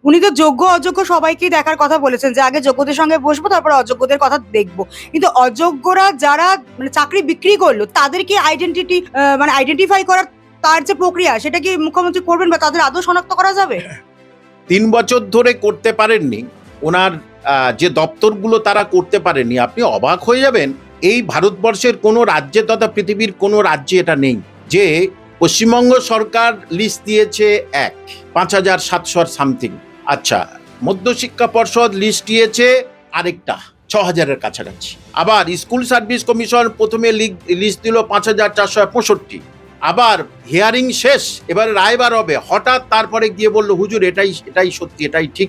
উনি তো যোগ্য অযোগ্য সবাইকেই দেখার কথা বলেছেন যে আগে যোগ্যদের সঙ্গে বসবো, তারপর অযোগ্যদের কথা দেখবো। কিন্তু অযোগ্যরা যারা মানে চাকরি বিক্রি করলো তাদেরকে মানে আইডেন্টিফাই করার তার যে প্রক্রিয়া, সেটা কি মুখ্যমন্ত্রী করবেন বা তাদের আদৌ শনাক্ত করা যাবে? 3 বছর ধরে করতে পারেননি, ওনার যে দপ্তরগুলো তারা করতে পারেননি। আপনি অবাক হয়ে যাবেন, এই ভারতবর্ষের কোনো রাজ্যে তথা পৃথিবীর কোনো রাজ্যে এটা নেই যে পশ্চিমবঙ্গ সরকার লিস্ট দিয়েছে 5,700 সামথিং, আচ্ছা মধ্যশিক্ষা পর্ষদ লিস্ট দিয়েছে আরেকটা 6,000-এর কাছাকাছি, আবার স্কুল সার্ভিস কমিশন প্রথমে লিস্ট দিল 5,465, আবার হিয়ারিং শেষ, এবার রায় বার হবে, হঠাৎ তারপরে গিয়ে বললো হুজুর এটাই সত্যি, এটাই ঠিক,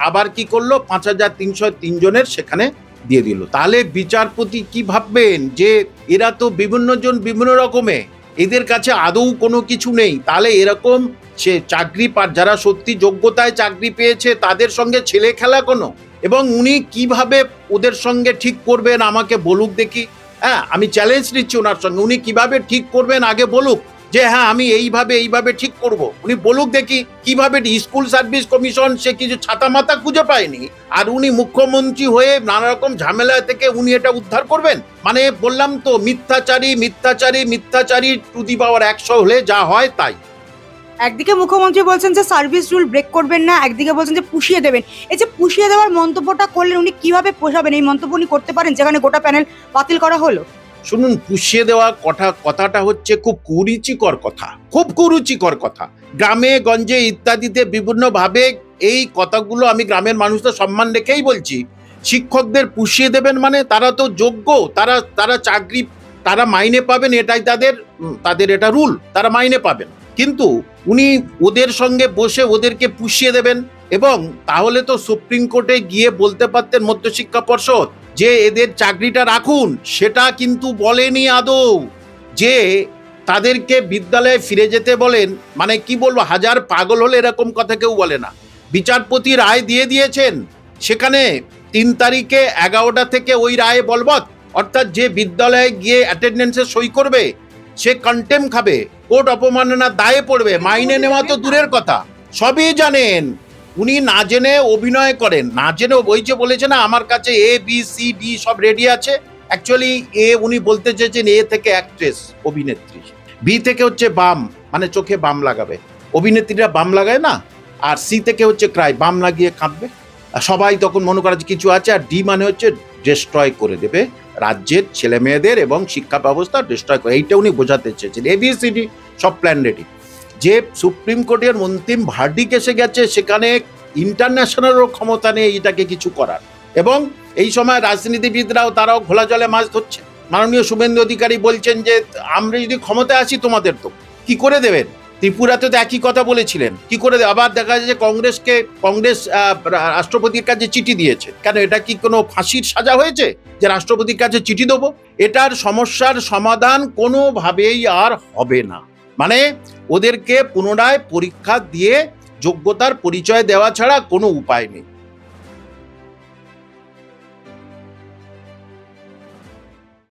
আবার কি করলো 5,303 জনের সেখানে দিয়ে দিল। তাহলে বিচারপতি কি ভাববেন যে এরা তো বিভিন্ন জন বিভিন্ন রকমে, এদের কাছে আদৌ কোনো কিছু নেই, তাহলে এরকম সে চাকরি যারা সত্যি যোগ্যতায় চাকরি পেয়েছে তাদের সঙ্গে ছেলে খেলা কোনো, এবং উনি কিভাবে ওদের সঙ্গে ঠিক করবেন আমাকে বলুক দেখি। হ্যাঁ, আমি চ্যালেঞ্জ নিচ্ছি ওনার সঙ্গে, উনি কিভাবে ঠিক করবেন আগে বলুক, যে হ্যাঁ আমি এইভাবে ঠিক করব, উনি বলুক দেখি কিভাবে। স্কুল সার্ভিস কমিশন সে কিছু ছাতা মাথা খুঁজে পায়নি, আর উনি মুখ্যমন্ত্রী হয়ে নানা রকম ঝামেলা থেকে উনি এটা উদ্ধার করবেন। মানে বললাম তো, মিথ্যাচারী টু দি পাওয়ার 100 হলে যা হয় তাই। একদিকে মুখ্যমন্ত্রী বলছেন যে সার্ভিস রুল ব্রেক করবেন না, একদিকে বলছেন যে পুষিয়ে দেবেন। এই যে পুষিয়ে দেওয়ার মন্তব্যটা করলেন, উনি কিভাবে পোষাবেন? এই মন্তব্য উনি করতে পারেন যেখানে গোটা প্যানেল বাতিল করা হলো? শুনুন, পুষিয়ে দেওয়া কথাটা হচ্ছে খুব কুরুচিকর কথা। গ্রামে গঞ্জে ইত্যাদিতে বিভিন্ন ভাবে এই কথাগুলো আমি গ্রামের মানুষদের সম্মান রেখেই বলছি। শিক্ষকদের পুষিয়ে দেবেন মানে তারা তো যোগ্য, তারা চাকরি, তারা মাইনে পাবেন, এটাই তাদের এটা রুল, তারা মাইনে পাবেন। কিন্তু উনি ওদের সঙ্গে বসে ওদেরকে পুষিয়ে দেবেন, এবং তাহলে তো সুপ্রিম কোর্টে গিয়ে বলতে পারতেন মধ্যশিক্ষা পর্ষদ যে এদের চাকরিটা রাখুন। সেটা কিন্তু বলেনি আদৌ, যে তাদেরকে বিদ্যালয়ে ফিরে যেতে বলেন। মানে কি বলবো, হাজার পাগল হলে এরকম কথা কেউ বলে না। বিচারপতি রায় দিয়ে দিয়েছেন, সেখানে 3 তারিখে 11টা থেকে ওই রায় বলবৎ, অর্থাৎ যে বিদ্যালয়ে গিয়ে অ্যাটেন্ডেন্সে সই করবে সে কন্টেম খাবে, কোর্ট অপমাননার দায়ে পড়বে, মাইনে নেওয়া তো দূরের কথা, সবই জানেন। উনি না জেনে অভিনয় করেন, না জেনে, ওই যে বলেছে না আমার কাছে ABCD সব রেডি আছে, অ্যাকচুয়ালি উনি বলতে চেয়েছেন A থেকে অ্যাক্ট্রেস অভিনেত্রী, B থেকে হচ্ছে বাম, মানে চোখে বাম লাগাবে, অভিনেত্রীরা বাম লাগায় না, আর C থেকে হচ্ছে ক্রাই, বাম লাগিয়ে কাঁদবে, সবাই তখন মনে করা কিছু আছে, আর D মানে হচ্ছে ডিস্ট্রয় করে দেবে রাজ্যের ছেলে মেয়েদের এবং শিক্ষা ব্যবস্থা ডিস্ট্রয় করে, এইটা উনি বোঝাতে চেয়েছেন। ABCD সব প্ল্যান রেডি। যে সুপ্রিম কোর্টের অন্তিম ভার্ডিক এসে গেছে, সেখানে ইন্টারন্যাশনালও ক্ষমতা নেই এটাকে কিছু করার, এবং এই সময় রাজনীতিবিদরাও তারাও ঘোলা জলে মাছ ধরছে। মাননীয় শুভেন্দু অধিকারী বলছেন যে আমরা যদি ক্ষমতায় আসি তোমাদের তো কি করে দেবেন। ত্রিপুরাতে তো একই কথা বলেছিলেন, কি করে আবার দেখা যায় যে কংগ্রেস রাষ্ট্রপতির কাছে চিঠি দিয়েছে। কেন, এটা কি কোনো ফাঁসির সাজা হয়েছে যে রাষ্ট্রপতির কাছে চিঠি দেবো? এটার সমস্যার সমাধান কোনোভাবেই আর হবে না। মানে ওদেরকে পুনরায় পরীক্ষা দিয়ে যোগ্যতার পরিচয় দেওয়া ছাড়া কোনো উপায় নেই।